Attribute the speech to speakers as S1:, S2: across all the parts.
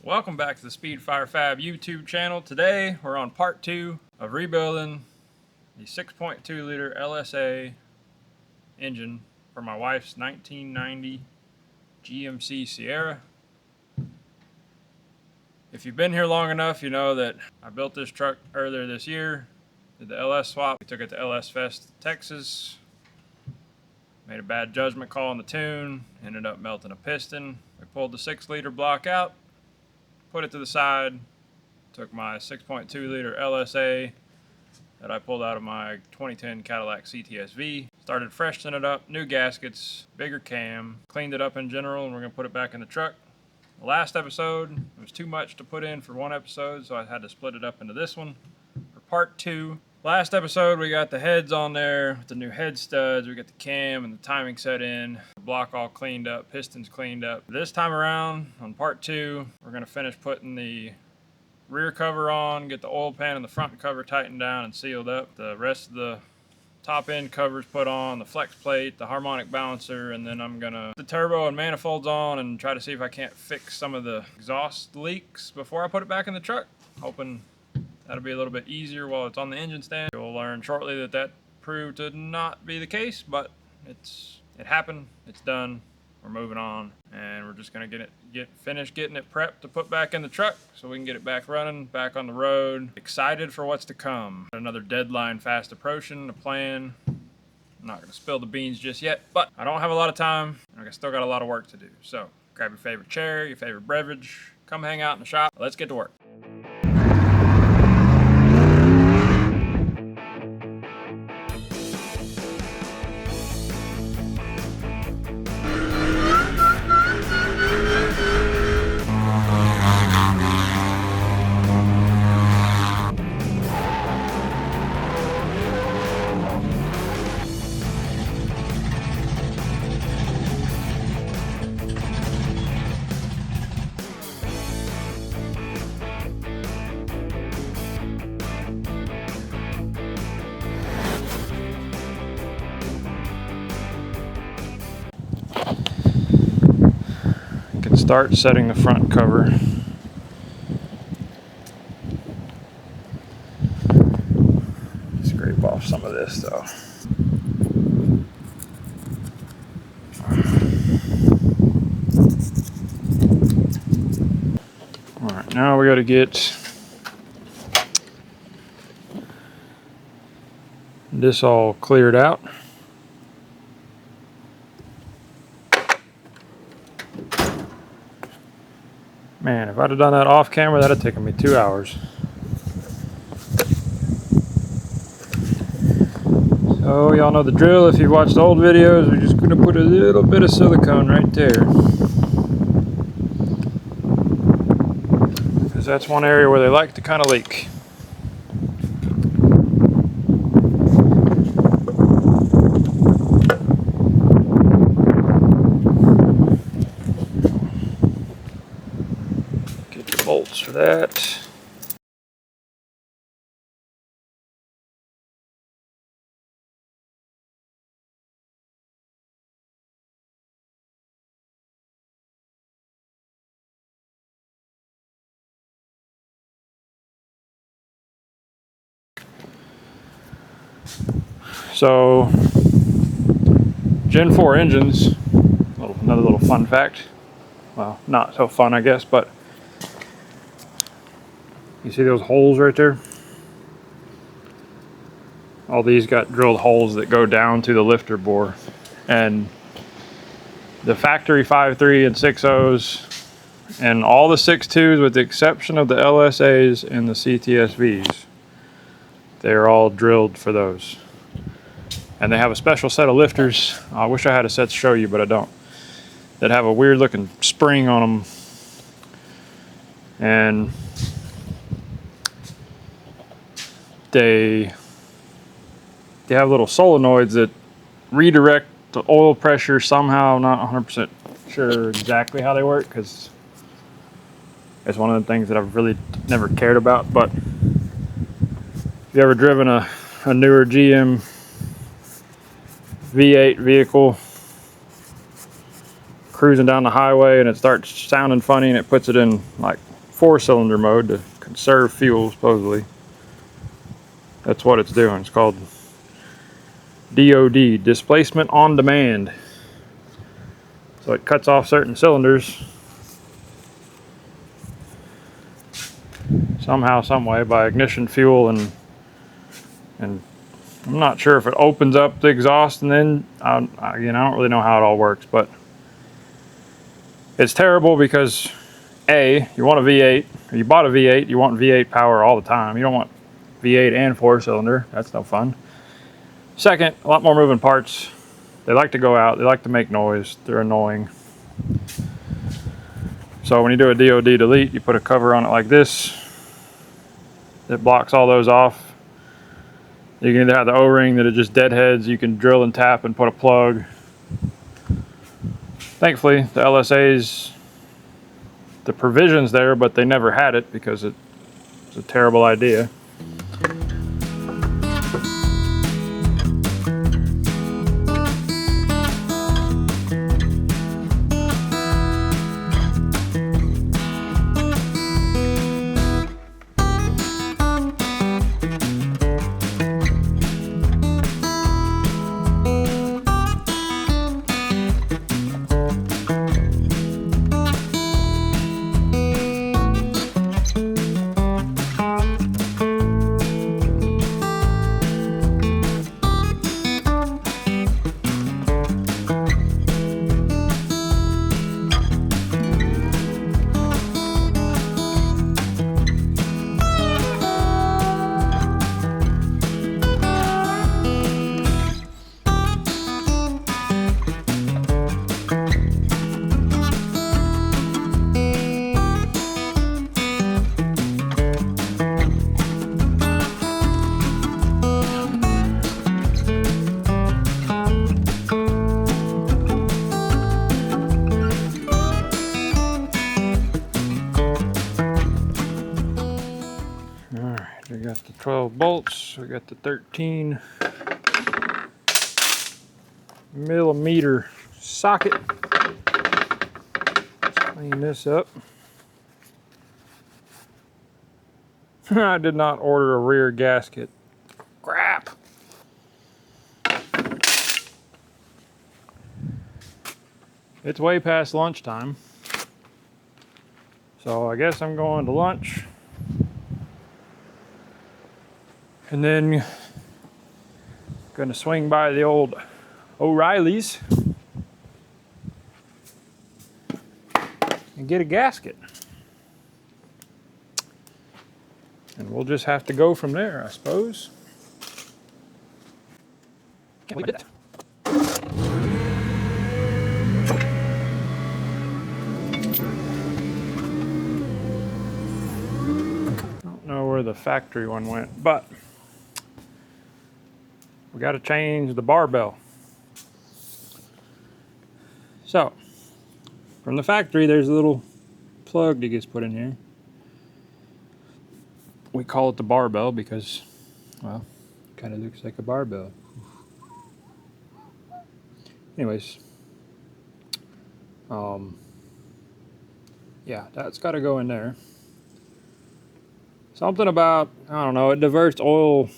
S1: Welcome back to the Speed Fire Fab YouTube channel. Today we're on part 2 of rebuilding the 6.2 liter LSA engine for my wife's 1990 GMC Sierra. If you've been here long enough, you know that I built this truck earlier this year, did the LS swap. We took it to LS Fest, Texas. Made a bad judgment call on the tune, ended up melting a piston. We pulled the 6 liter block out, put it to the side, took my 6.2 liter LSA that I pulled out of my 2010 Cadillac CTS-V, started freshening it up, new gaskets, bigger cam, cleaned it up in general, and we're gonna put it back in the truck. The last episode, it was too much to put in for one episode, so I had to split it up into this one for part 2. Last episode, we got the heads on there with the new head studs, we got the cam and the timing set in, the block all cleaned up, pistons cleaned up. This time around, on part 2, we're gonna finish putting the rear cover on, get the oil pan and the front cover tightened down and sealed up. The rest of the top end covers put on, the flex plate, the harmonic balancer, and then I'm gonna put the turbo and manifolds on and try to see if I can't fix some of the exhaust leaks before I put it back in the truck. Hoping that'll be a little bit easier while it's on the engine stand. You'll learn shortly that that proved to not be the case, but it happened, it's done, we're moving on, and we're just gonna finish getting it prepped to put back in the truck so we can get it back running, back on the road. Excited for what's to come. Another deadline fast approaching, a plan. I'm not gonna spill the beans just yet, but I don't have a lot of time, and I still got a lot of work to do. So grab your favorite chair, your favorite beverage, come hang out in the shop. Let's get to work. Start setting the front cover. Scrape off some of this though. Alright, now we got to get this all cleared out. Man, if I'd have done that off camera, that'd have taken me 2 hours. So y'all know the drill. If you've watched the old videos, we're just gonna put a little bit of silicone right there, because that's one area where they like to kind of leak. Bolts for that. So, Gen 4 engines, another little fun fact. Well, not so fun, I guess, but you see those holes right there? All these got drilled holes that go down to the lifter bore. And the factory 5.3 and 6.0s and all the 6.2s with the exception of the LSAs and the CTS-Vs, they're all drilled for those. And they have a special set of lifters. I wish I had a set to show you, but I don't. That have a weird looking spring on them. And they have little solenoids that redirect the oil pressure somehow. Not 100% sure exactly how they work, because it's one of the things that I've really never cared about. But if you ever driven a newer GM V8 vehicle cruising down the highway and it starts sounding funny and it puts it in like 4-cylinder mode to conserve fuel, supposedly. That's what it's doing. It's called DOD, displacement on demand. So it cuts off certain cylinders somehow, some way, by ignition fuel, and I'm not sure if it opens up the exhaust, and then again, I don't really know how it all works, but it's terrible because A, you want a V8, or you bought a V8, you want V8 power all the time. You don't want V8 and 4-cylinder. That's no fun. Second, a lot more moving parts. They like to go out. They like to make noise. They're annoying. So when you do a DOD delete, you put a cover on it like this. It blocks all those off. You can either have the O-ring that it just deadheads. You can drill and tap and put a plug. Thankfully, the LSA's, the provision's there, but they never had it because it's a terrible idea. We got the 12 bolts, we got the 13 millimeter socket. Let's clean this up. I did not order a rear gasket. Crap. It's way past lunchtime, so I guess I'm going to lunch. And then gonna swing by the old O'Reilly's and get a gasket. And we'll just have to go from there, I suppose. Can't believe it. I don't know where the factory one went, but we got to change the barbell. So, from the factory, there's a little plug that gets put in here. We call it the barbell because, well, it kind of looks like a barbell. Anyways, yeah, that's got to go in there. Something about, I don't know, it diverts oil.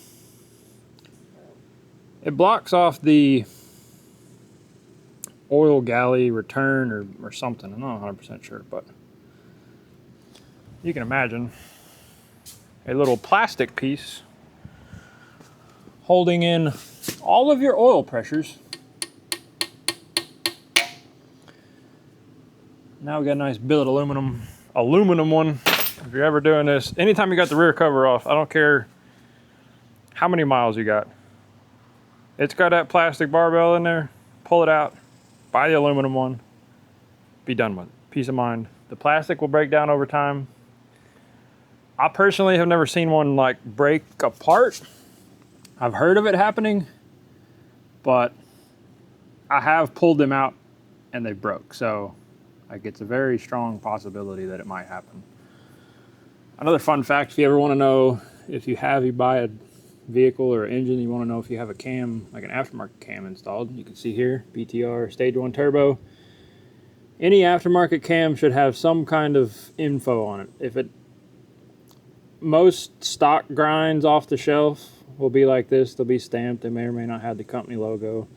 S1: It blocks off the oil galley return or something. I'm not 100% sure, but you can imagine a little plastic piece holding in all of your oil pressures. Now we got a nice billet aluminum one. If you're ever doing this, anytime you got the rear cover off, I don't care how many miles you got. It's got that plastic barbell in there. Pull it out, buy the aluminum one, be done with it. Peace of mind. The plastic will break down over time. I personally have never seen one like break apart. I've heard of it happening, but I have pulled them out and they broke. So like, it's a very strong possibility that it might happen. Another fun fact, if you ever want to know if you buy a vehicle or engine, you want to know if you have a cam, like an aftermarket cam installed, you can see here, BTR stage 1 turbo. Any aftermarket cam should have some kind of info on it. Most stock grinds off the shelf will be like this. They'll be stamped. They may or may not have the company logo.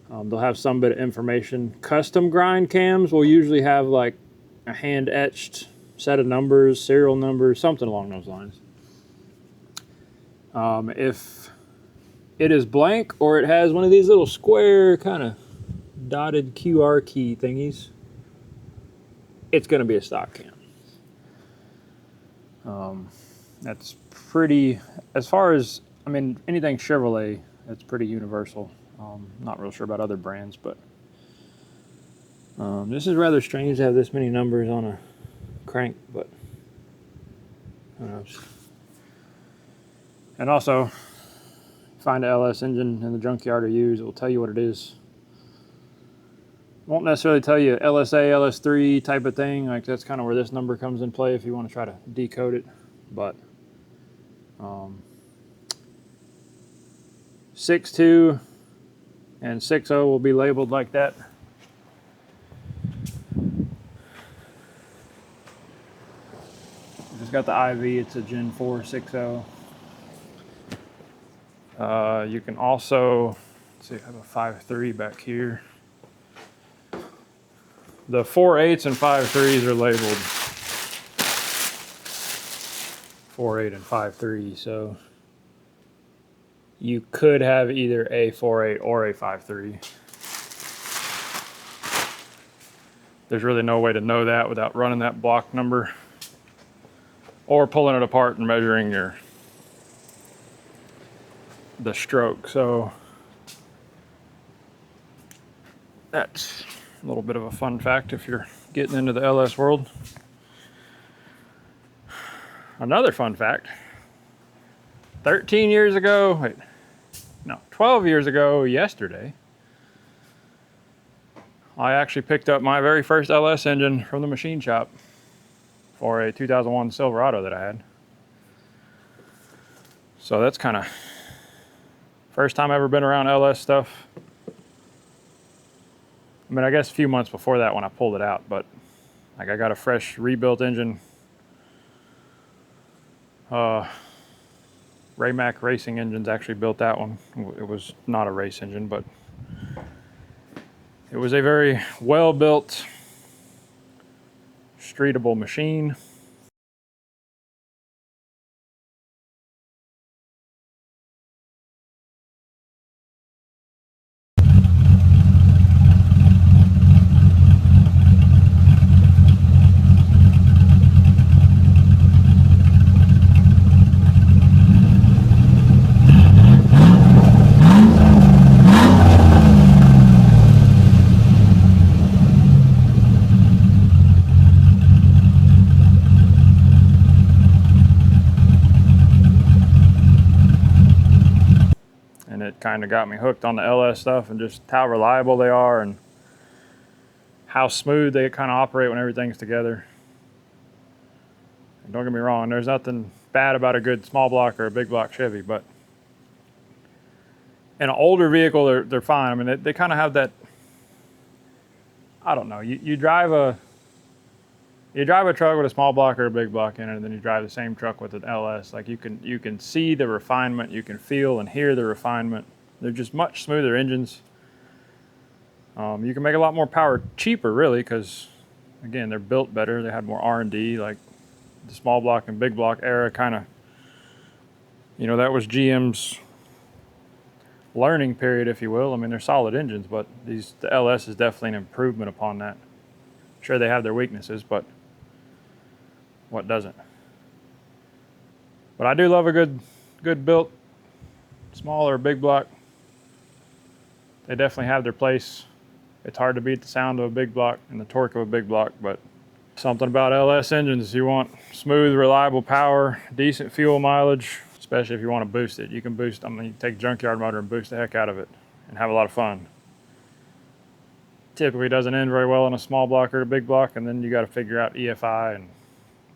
S1: They'll have some bit of information. Custom grind cams will usually have like a hand-etched set of numbers, serial numbers, something along those lines. If it is blank or it has one of these little square kind of dotted QR key thingies, it's going to be a stock cam. That's pretty, as far as, I mean, anything Chevrolet, it's pretty universal. Not real sure about other brands, but this is rather strange to have this many numbers on a crank, but who knows. And also, find an LS engine in the junkyard or used, it will tell you what it is. Won't necessarily tell you LSA, LS3 type of thing. Like, that's kind of where this number comes in play if you want to try to decode it. But 6.2 and 6.0 will be labeled like that. It's got the IV, it's a Gen 4 6.0. You can also, let's see, I have a 5.3 back here. The 4.8s and 5.3s are labeled 4.8 and 5.3, so you could have either a 4.8 or a 5.3. There's really no way to know that without running that block number or pulling it apart and measuring the stroke. So that's a little bit of a fun fact if you're getting into the LS world. Another fun fact, 12 years ago yesterday, I actually picked up my very first LS engine from the machine shop for a 2001 Silverado that I had. So that's kind of first time I've ever been around LS stuff. I mean, I guess a few months before that when I pulled it out, but like I got a fresh rebuilt engine. Raymac Racing Engines actually built that one. It was not a race engine, but it was a very well-built, streetable machine. And it kind of got me hooked on the LS stuff and just how reliable they are and how smooth they kind of operate when everything's together. And don't get me wrong, there's nothing bad about a good small block or a big block Chevy, but in an older vehicle, they're fine. I mean, they kind of have that, I don't know, you drive a truck with a small block or a big block in it, and then you drive the same truck with an LS. Like you can see the refinement, you can feel and hear the refinement. They're just much smoother engines. You can make a lot more power cheaper, really, because again, they're built better. They had more R&D. Like the small block and big block era, kind of, you know, that was GM's learning period, if you will. I mean, they're solid engines, but the LS is definitely an improvement upon that. Sure, they have their weaknesses, but what doesn't? But I do love a good built small or big block. They definitely have their place. It's hard to beat the sound of a big block and the torque of a big block, but something about LS engines, you want smooth, reliable power, decent fuel mileage, especially if you want to boost it. You can boost, I mean, you take a junkyard motor and boost the heck out of it and have a lot of fun. Typically doesn't end very well in a small block or a big block, and then you got to figure out EFI and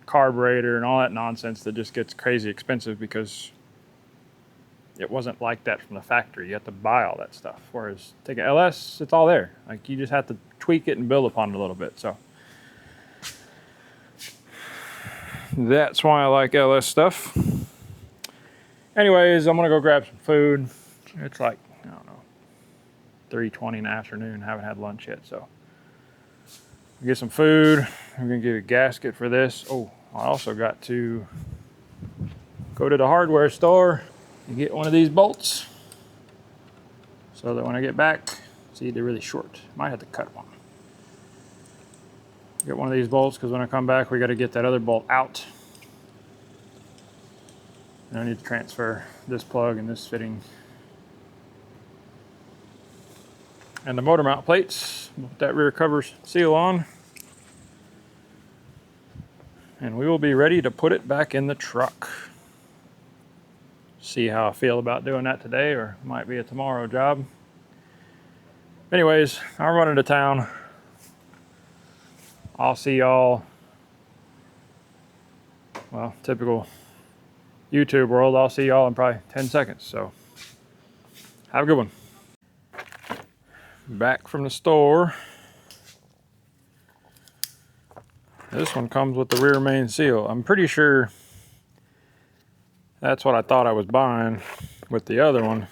S1: carburetor and all that nonsense that just gets crazy expensive because it wasn't like that from the factory. You have to buy all that stuff. Whereas take an LS, it's all there. Like you just have to tweak it and build upon it a little bit. So that's why I like LS stuff. Anyways, I'm gonna go grab some food. It's like, I don't know, 3:20 in the afternoon. Haven't had lunch yet, so get some food. I'm gonna get a gasket for this. Oh, I also got to go to the hardware store and get one of these bolts so that when I get back, see, they're really short. Might have to cut one. Get one of these bolts because when I come back, we got to get that other bolt out. And I need to transfer this plug and this fitting. And the motor mount plates, put that rear cover seal on. And we will be ready to put it back in the truck. See how I feel about doing that today, or it might be a tomorrow job. Anyways, I'm running to town. I'll see y'all, well, typical YouTube world, I'll see y'all in probably 10 seconds. So have a good one. Back from the store. This one comes with the rear main seal. I'm pretty sure that's what I thought I was buying with the other one.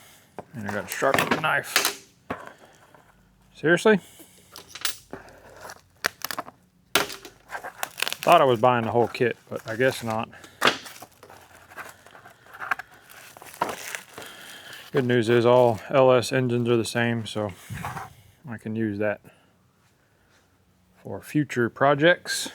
S1: And I got to sharpen the knife. Seriously? Thought I was buying the whole kit, but I guess not. Good news is all LS engines are the same, so I can use that for future projects.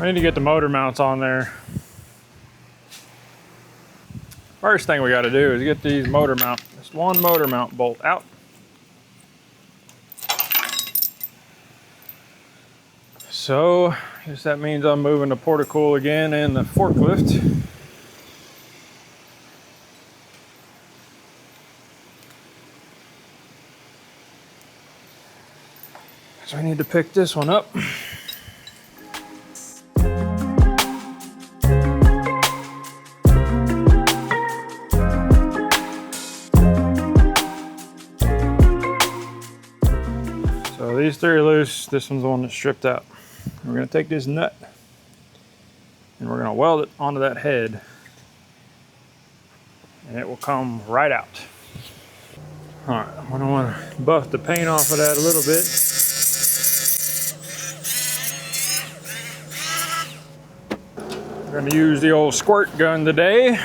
S1: I need to get the motor mounts on there. First thing we got to do is get these this one motor mount bolt out. So I guess that means I'm moving the porticool again and the forklift. So I need to pick this one up. So these three are loose. This one's the one that's stripped out. We're going to take this nut and we're going to weld it onto that head, and it will come right out. Alright, I'm gonna want to buff the paint off of that a little bit. I'm gonna use the old squirt gun today.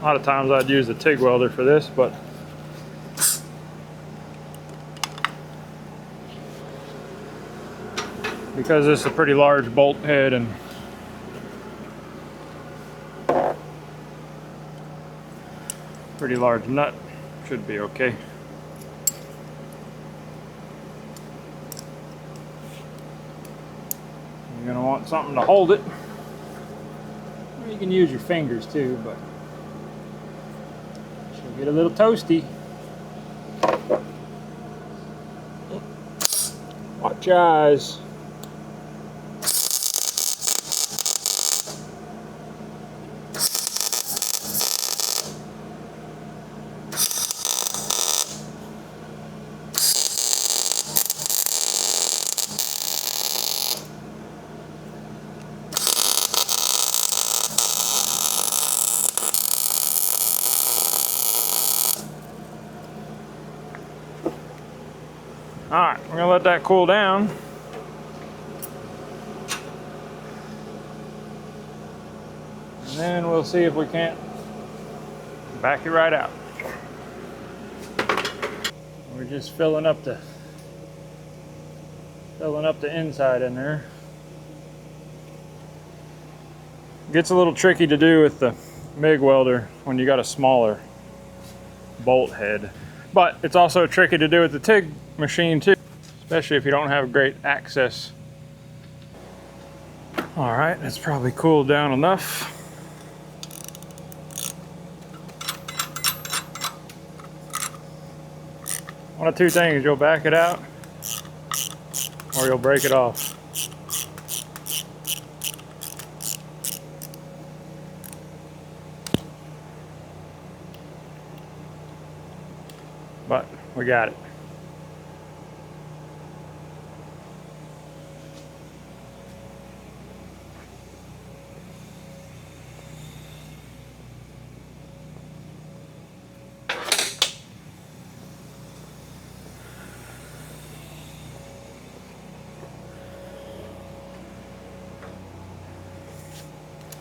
S1: A lot of times I'd use the TIG welder for this, but because this is a pretty large bolt head and pretty large nut, should be okay. You're gonna want something to hold it. Or you can use your fingers too, but she'll get a little toasty. Watch your eyes. Alright, we're gonna let that cool down. And then we'll see if we can't back it right out. We're just filling up the inside in there. Gets a little tricky to do with the MIG welder when you got a smaller bolt head. But it's also tricky to do with the TIG machine too, especially if you don't have great access. All right, it's probably cooled down enough. One of two things, you'll back it out or you'll break it off. But we got it.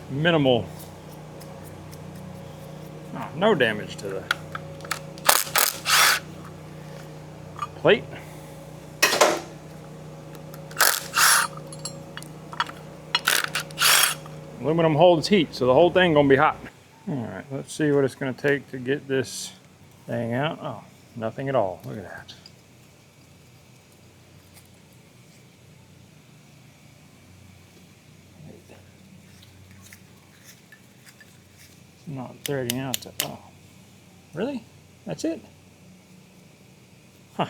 S1: Minimal, no damage to the plate. Aluminum holds heat, so the whole thing gonna be hot. All right, let's see what it's gonna take to get this thing out. Oh, nothing at all. Look at that. It's not threading out to, oh, really? That's it? Huh.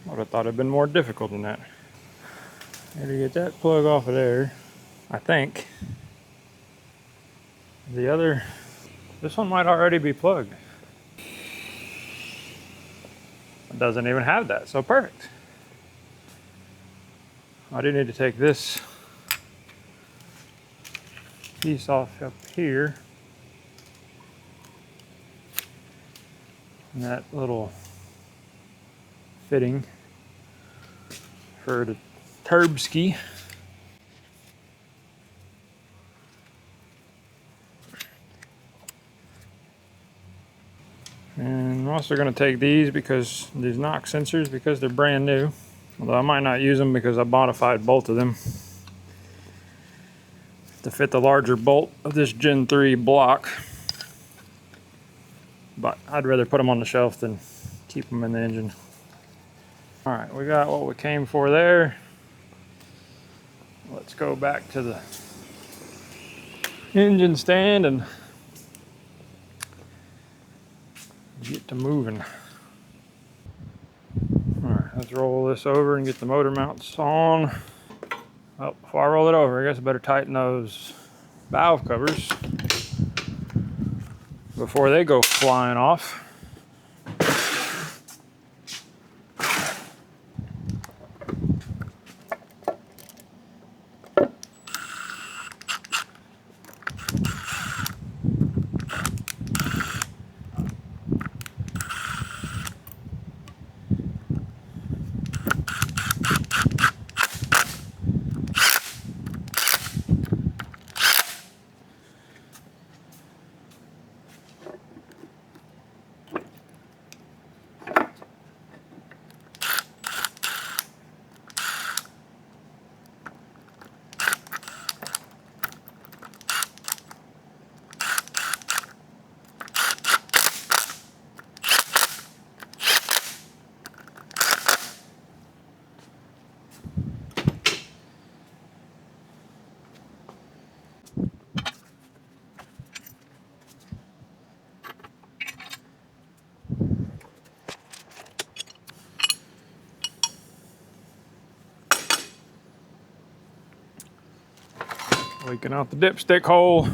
S1: I would have thought it'd been more difficult than that. Got to get that plug off of there, I think. The other, this one might already be plugged. It doesn't even have that, so perfect. I do need to take this piece off up here. And that little fitting for the turbski. And I'm also going to take these knock sensors because they're brand new. Although I might not use them because I modified both of them to fit the larger bolt of this Gen 3 block. But I'd rather put them on the shelf than keep them in the engine. All right, we got what we came for there. Let's go back to the engine stand and get to moving. All right, let's roll this over and get the motor mounts on. Well, before I roll it over, I guess I better tighten those valve covers before they go flying off. Leaking out the dipstick hole.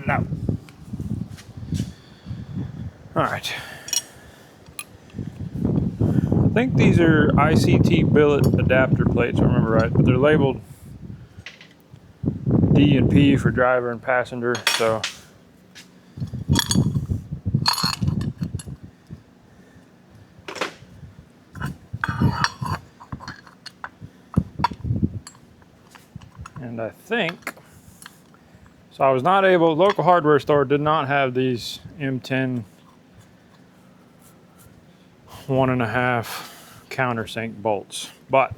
S1: No. Alright. I think these are ICT billet adapter plates, if I remember right, but they're labeled D and P for driver and passenger, so and I think so. I was not able, local hardware store did not have these M10 1.5 countersink bolts, but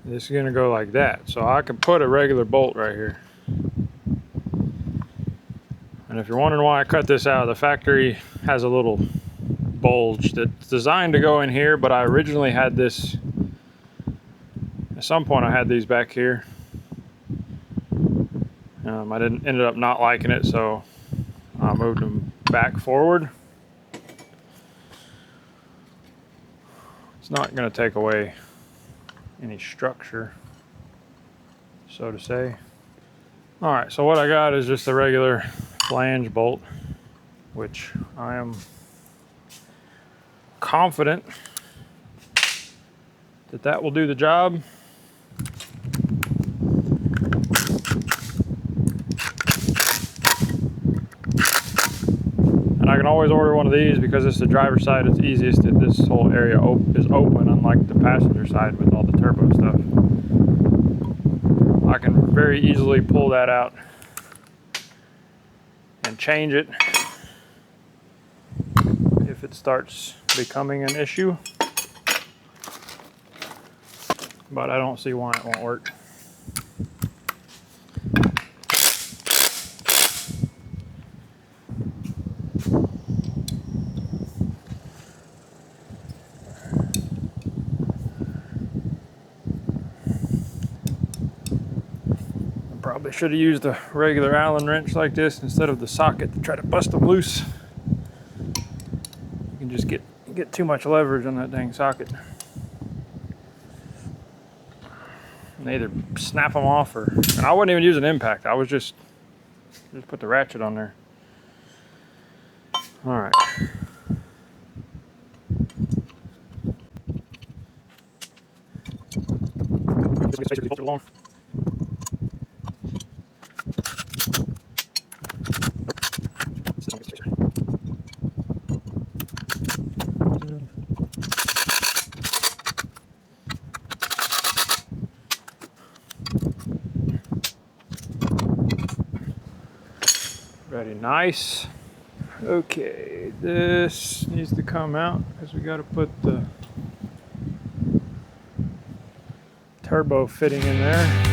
S1: this is going to go like that, so I can put a regular bolt right here. And if you're wondering why I cut this out, the factory has a little bulge that's designed to go in here, but I originally had this, at some point I had these back here. I ended up not liking it, so I moved them back forward. It's not going to take away any structure, so to say. Alright, so what I got is just a regular flange bolt, which I am confident that that will do the job. And I can always order one of these because it's the driver's side, it's easiest. This whole area is open, unlike the passenger side with all the turbo stuff. I can very easily pull that out and change it if it starts becoming an issue. But I don't see why it won't work. Probably should have used a regular Allen wrench like this instead of the socket to try to bust them loose. You can just get too much leverage on that dang socket. And either snap them off or, and I wouldn't even use an impact. I was just put the ratchet on there. All right. Ready, nice. Okay, this needs to come out because we got to put the turbo fitting in there.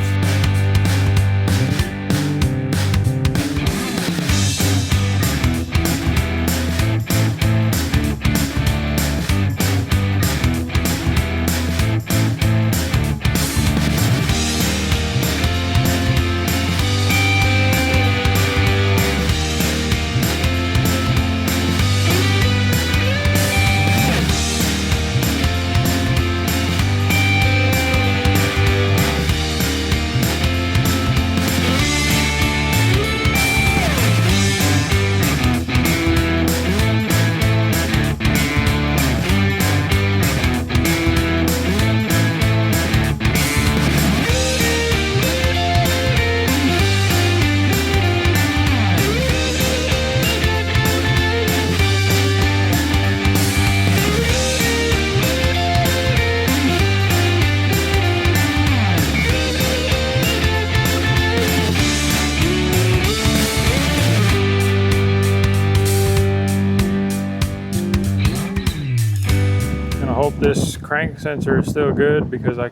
S1: This crank sensor is still good because I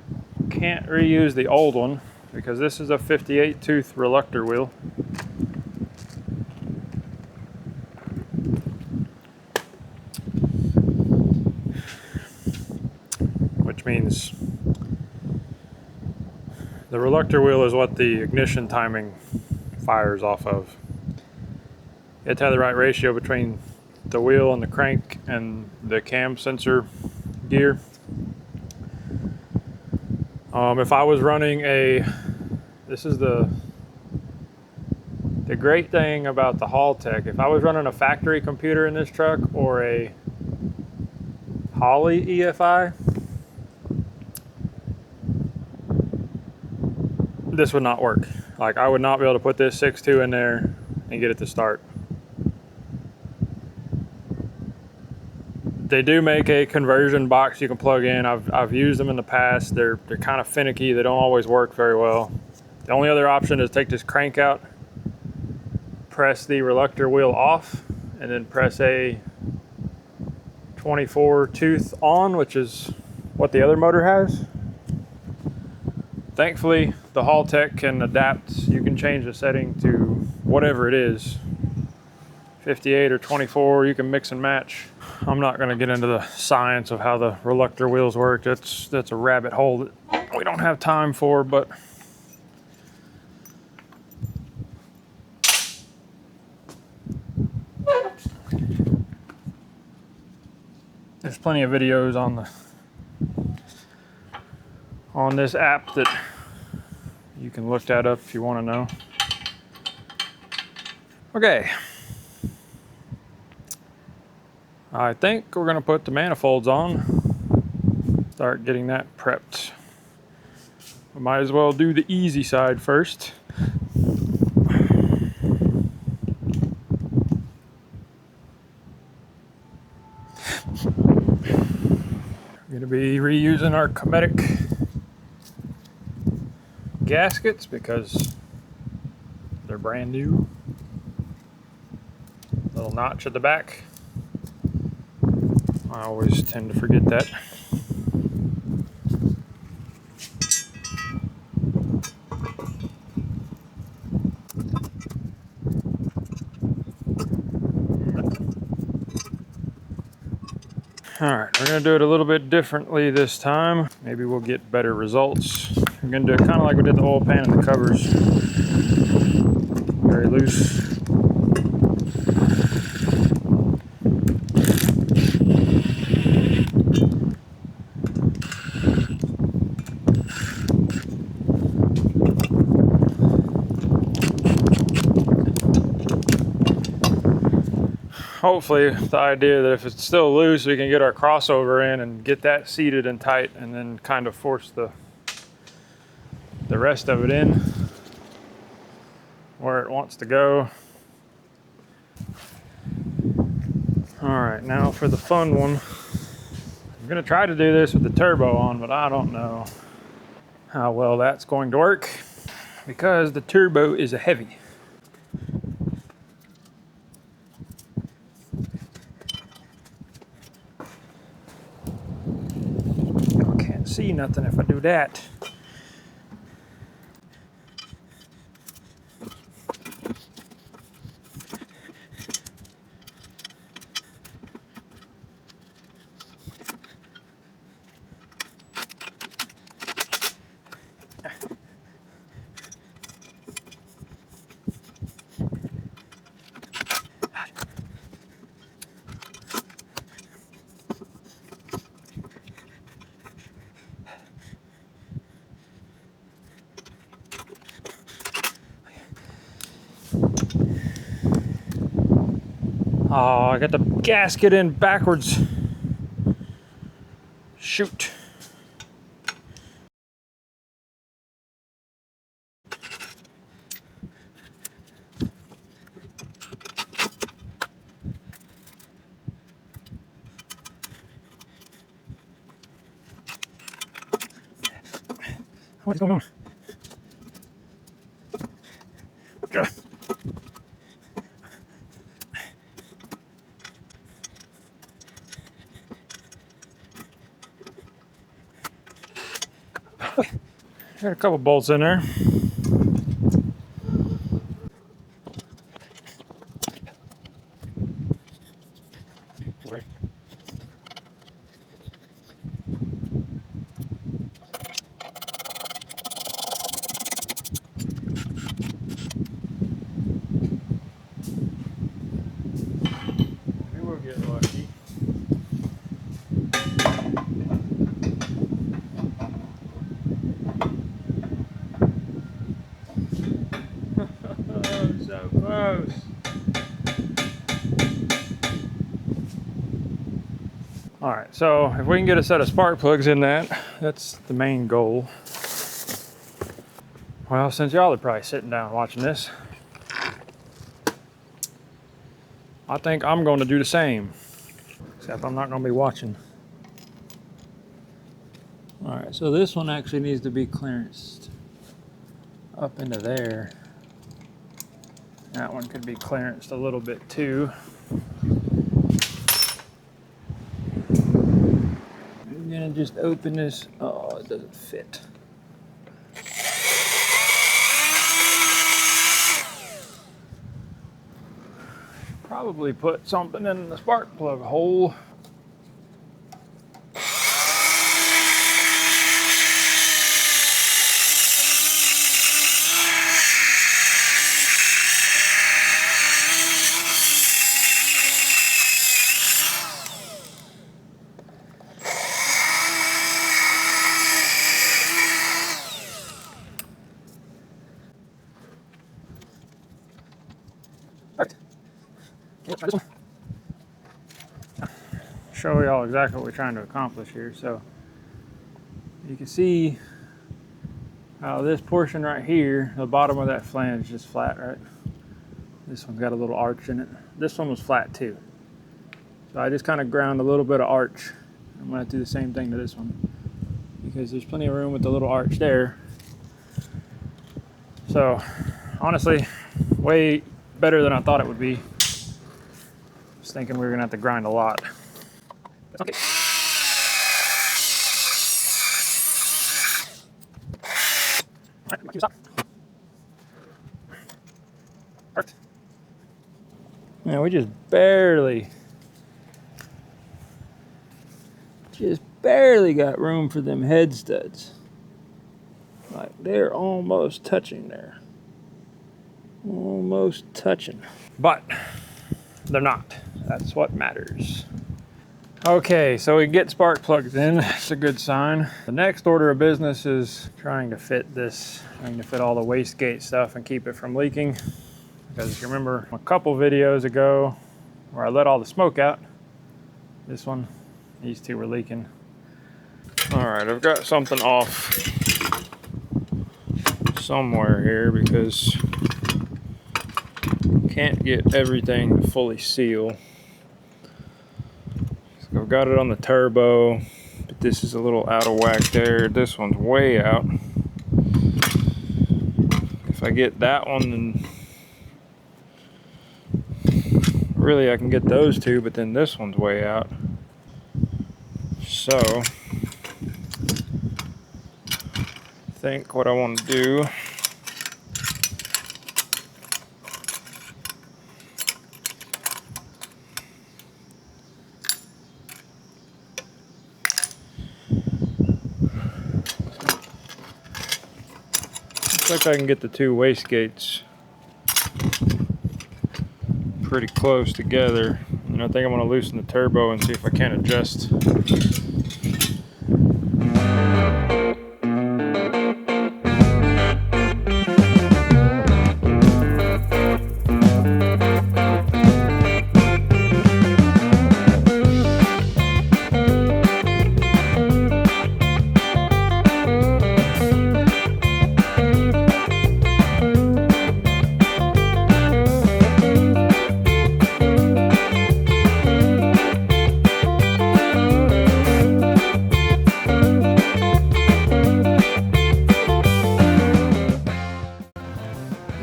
S1: can't reuse the old one because this is a 58 tooth reluctor wheel. Which means the reluctor wheel is what the ignition timing fires off of. You have to have the right ratio between the wheel and the crank and the cam sensor gear. If I was running this is the great thing about the Haltech. If I was running a factory computer in this truck or a Holley EFI, this would not work. Like, I would not be able to put this 6.2 in there and get it to start. They do make a conversion box you can plug in. I've used them in the past. They're kind of finicky. They don't always work very well. The only other option is take this crank out, press the reluctor wheel off, and then press a 24 tooth on, which is what the other motor has. Thankfully, the Haltech can adapt. You can change the setting to whatever it is, 58 or 24. You can mix and match. I'm not going to get into the science of how the reluctor wheels work. That's a rabbit hole that we don't have time for, but there's plenty of videos on this app that you can look that up if you want to know. Okay. I think we're going to put the manifolds on, start getting that prepped. We might as well do the easy side first. We're going to be reusing our Cometic gaskets because they're brand new. Little notch at the back. I always tend to forget that. All right, we're gonna do it a little bit differently this time. Maybe we'll get better results. We're gonna do it kind of like we did the oil pan and the covers. Very loose. Hopefully the idea that if it's still loose, we can get our crossover in and get that seated and tight, and then kind of force the rest of it in where it wants to go. All right, now for the fun one. I'm gonna try to do this with the turbo on, but I don't know how well that's going to work because the turbo is a heavy. See nothing if I do that. Oh, I got the gasket in backwards. Shoot. What is going on? Got a couple bolts in there. So close. All right, so if we can get a set of spark plugs in that's the main goal. Well, since y'all are probably sitting down watching this, I think I'm going to do the same, except I'm not going to be watching. All right, so this one actually needs to be clearanced up into there. That one could be clearanced a little bit too. I'm gonna just open this. Oh, it doesn't fit. Probably put something in the spark plug hole. Show y'all exactly what we're trying to accomplish here. So you can see how this portion right here, the bottom of that flange is just flat, right? This one's got a little arch in it. This one was flat too. So I just kind of ground a little bit of arch. I'm gonna do the same thing to this one because there's plenty of room with the little arch there. So honestly, way better than I thought it would be. I was thinking we were gonna have to grind a lot. Okay. All right, stop. Perfect. Now we just barely got room for them head studs. Like they're almost touching there. Almost touching. But they're not. That's what matters. Okay, so we get spark plugs in. That's a good sign. The next order of business is trying to fit all the wastegate stuff and keep it from leaking. Because if you remember a couple videos ago where I let all the smoke out, these two were leaking. All right, I've got something off somewhere here because can't get everything to fully seal. So I've got it on the turbo, but this is a little out of whack there. This one's way out. If I get that one, then really I can get those two, but then this one's way out. So I think what I want to do looks like I can get the two wastegates pretty close together, and I think I'm going to loosen the turbo and see if I can adjust.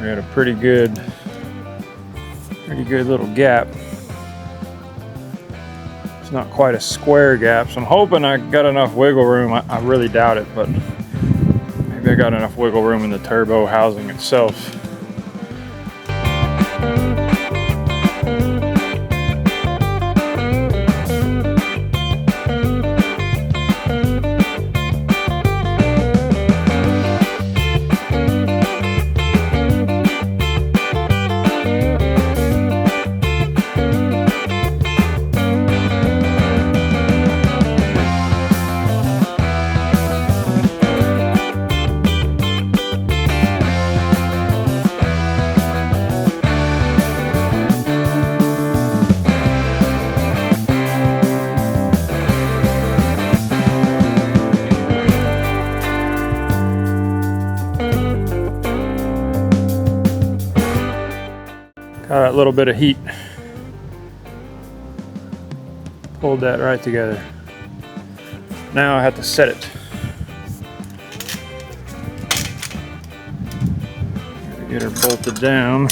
S1: We had a pretty good little gap. It's not quite a square gap, so I'm hoping I got enough wiggle room. I really doubt it, but maybe I got enough wiggle room in the turbo housing itself. Got a little bit of heat. Pulled that right together. Now I have to set it. Gotta get her bolted down.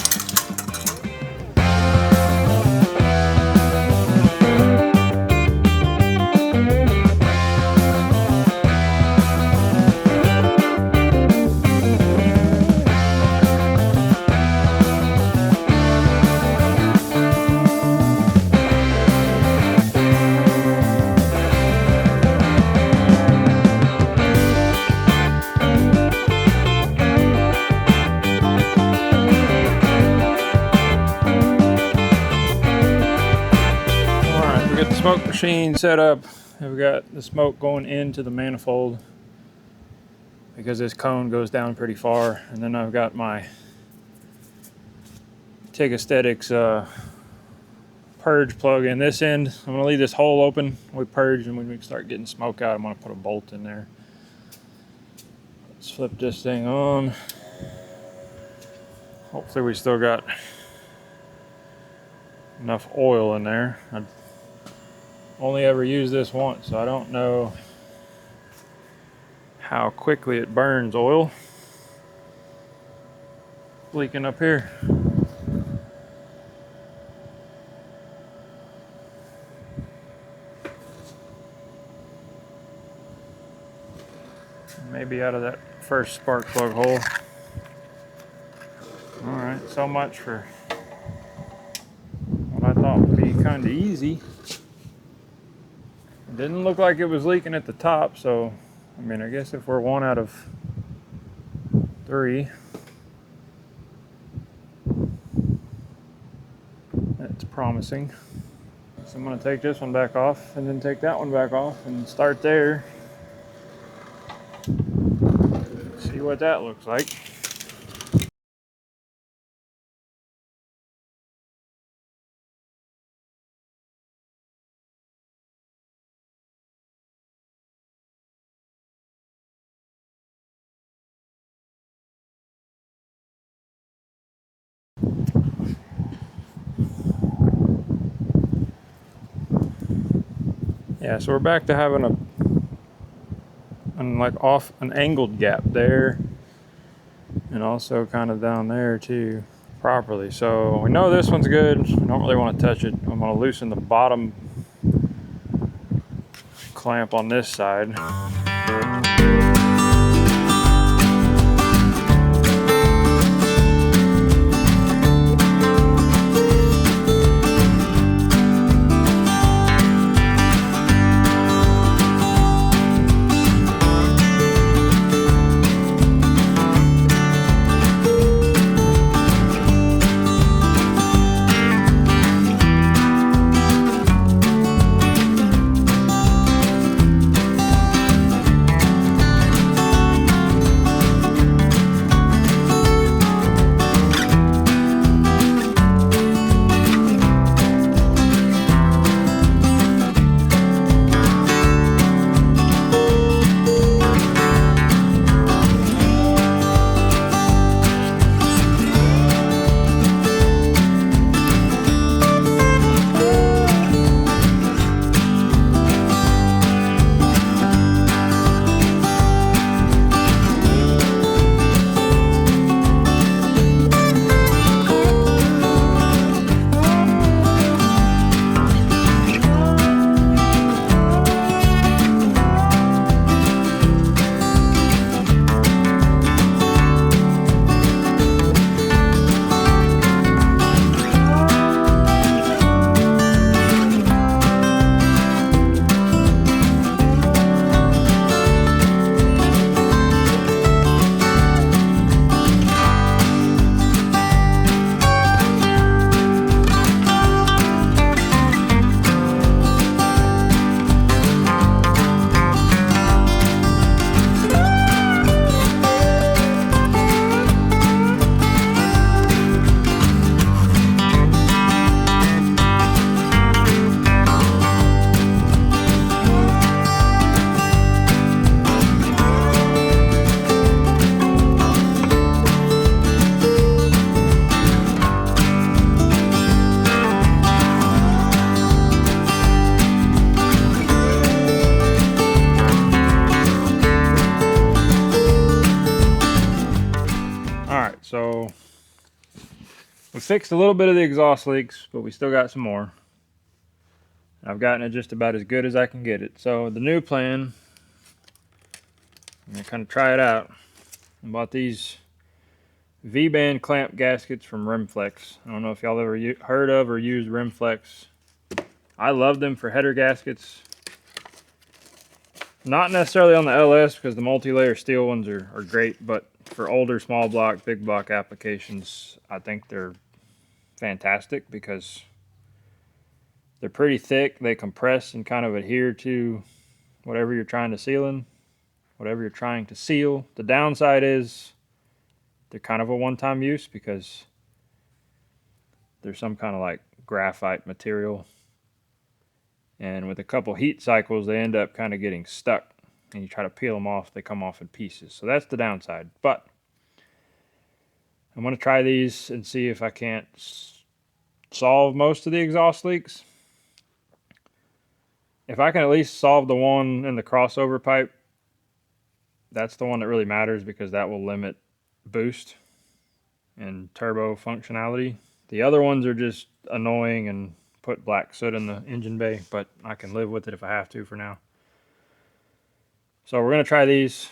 S1: Smoke machine set up. We've got the smoke going into the manifold because this cone goes down pretty far, and then I've got my TIG Aesthetics purge plug in this end. I'm gonna leave this hole open. We purge, and when we start getting smoke out, I'm gonna put a bolt in there. Let's flip this thing on. Hopefully we still got enough oil in there. I only ever used this once, so I don't know how quickly it burns oil. Leaking up here. Maybe out of that first spark plug hole. All right, so much for what I thought would be kind of easy. It didn't look like it was leaking at the top, so I mean, I guess if we're 1 out of 3, that's promising. So I'm going to take this one back off and then take that one back off and start there. See what that looks like. Yeah, so we're back to having an angled gap there, and also kind of down there too, properly. So we know this one's good. I don't really want to touch it. I'm going to loosen the bottom clamp on this side. We fixed a little bit of the exhaust leaks, but we still got some more. I've gotten it just about as good as I can get it. So the new plan, I'm gonna kind of try it out. I bought these V-band clamp gaskets from Rimflex. I don't know if y'all ever heard of or used Rimflex. I love them for header gaskets. Not necessarily on the LS because the multi-layer steel ones are great, but for older small block, big block applications, I think they're fantastic because they're pretty thick. They compress and kind of adhere to whatever you're trying to seal in, whatever you're trying to seal. The downside is they're kind of a one-time use because there's some kind of like graphite material, and with a couple heat cycles they end up kind of getting stuck, and you try to peel them off, they come off in pieces. So that's the downside. But I'm going to try these and see if I can't solve most of the exhaust leaks. If I can at least solve the one in the crossover pipe, that's the one that really matters because that will limit boost and turbo functionality. The other ones are just annoying and put black soot in the engine bay, but I can live with it if I have to for now. So we're going to try these.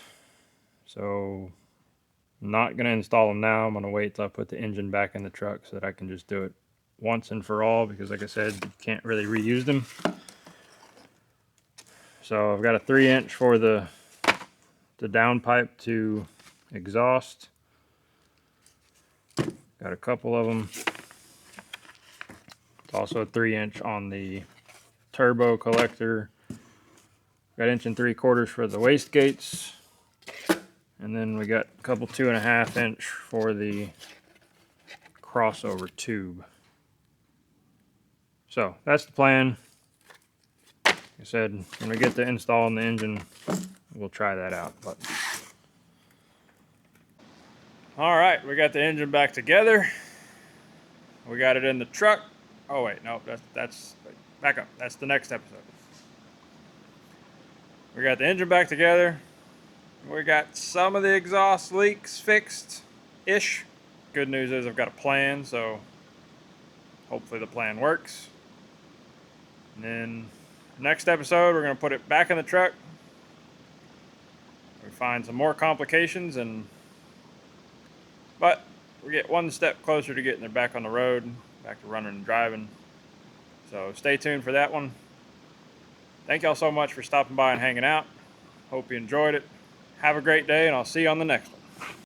S1: So I'm not going to install them now. I'm going to wait till I put the engine back in the truck so that I can just do it once and for all, because like I said, you can't really reuse them. So I've got a 3-inch for the downpipe to exhaust. Got a couple of them. It's also a 3-inch on the turbo collector. Got 1 3/4 for the wastegates. And then we got a couple 2.5-inch for the crossover tube. So that's the plan. Like I said, when we get to installing the engine, we'll try that out. But all right, we got the engine back together. We got it in the truck. Oh wait, no, that's back up. That's the next episode. We got the engine back together. We got some of the exhaust leaks fixed-ish. Good news is I've got a plan, so hopefully the plan works. And then next episode, we're going to put it back in the truck. We find some more complications, but we get one step closer to getting it back on the road, back to running and driving. So stay tuned for that one. Thank y'all so much for stopping by and hanging out. Hope you enjoyed it. Have a great day, and I'll see you on the next one.